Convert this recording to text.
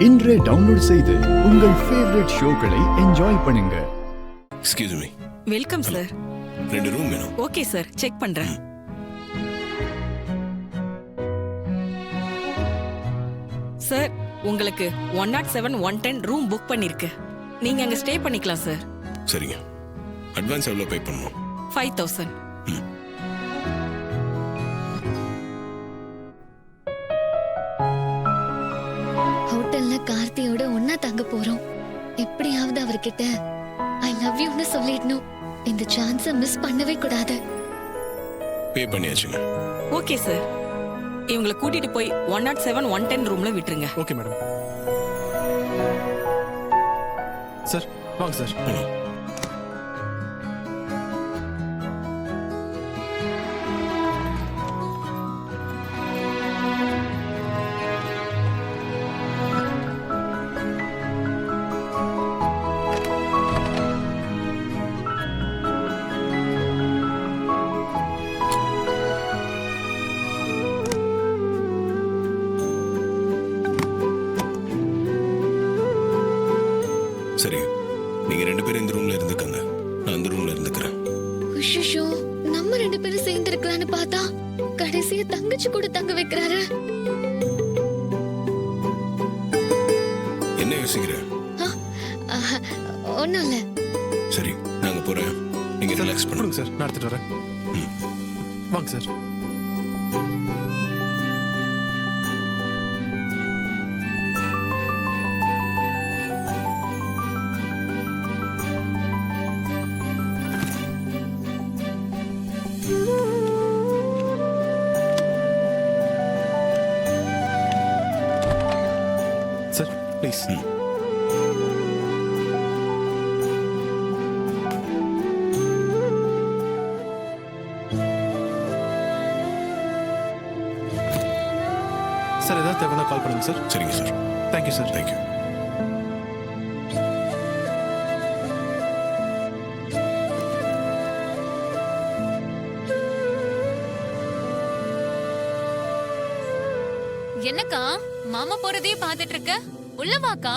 இன்றே டவுன்லோட் செய்து உங்கள் ஃபேவரட் ஷோக்களை என்ஜாய் பண்ணுங்க. Excuse me. Welcome sir. 2 room வேணும். ஓகே சார், செக் பண்றேன். சார், உங்களுக்கு 107 110 ரூம் புக் பண்ணிருக்கு. நீங்க அங்க ஸ்டே பண்ணிக்கலாம் சார். சரிங்க. அட்வான்ஸ் எவ்வளவு பே பண்ணணும்? 5000. ஹோட்டல்ல கார்த்தியோட ஒன்னா தங்க போறோம். எப்படியாவது அவர்கிட்ட ஐ லவ் யூன்னு சொல்லிடணும். இந்த சான்ஸை மிஸ் பண்ணவே கூடாது. பே பண்ணியாச்சுங்க. Okay sir. இவங்களை கூட்டிட்டு போய் 107 110 ரூம்ல விட்டுருங்க. Okay madam. சார் வாங்க சார். சரி, நீங்க 2 பேரும் இந்த ரூம்ல இருந்துக்கங்க. நான் அந்த ரூம்ல இருந்துக்கிறேன். உஷுஷோ, நம்ம 2 பேரும் சேர்ந்து இருக்கலாம்னு பார்த்தா கடைசியா தங்கச்சி கூட தங்க வைக்கிறாரு. என்ன யோசிக்கிற? ஒண்ணும் இல்ல. சரி, நாங்க போறேன். நீங்க ரிலாக்ஸ் பண்ணுங்க. கொடுங்க சார், நான் எடுத்துட்டு வரேன். வாங்க சார். Sir please. சார் ஏதாவது தேவைன்னா கால் பண்ணுங்க சார். சரிங்க சார். Thank you sir. தேங்க்யூ. என்னக்கா மாமா போறதே பாத்துட்டு இருக்க? உள்ள வாக்கா.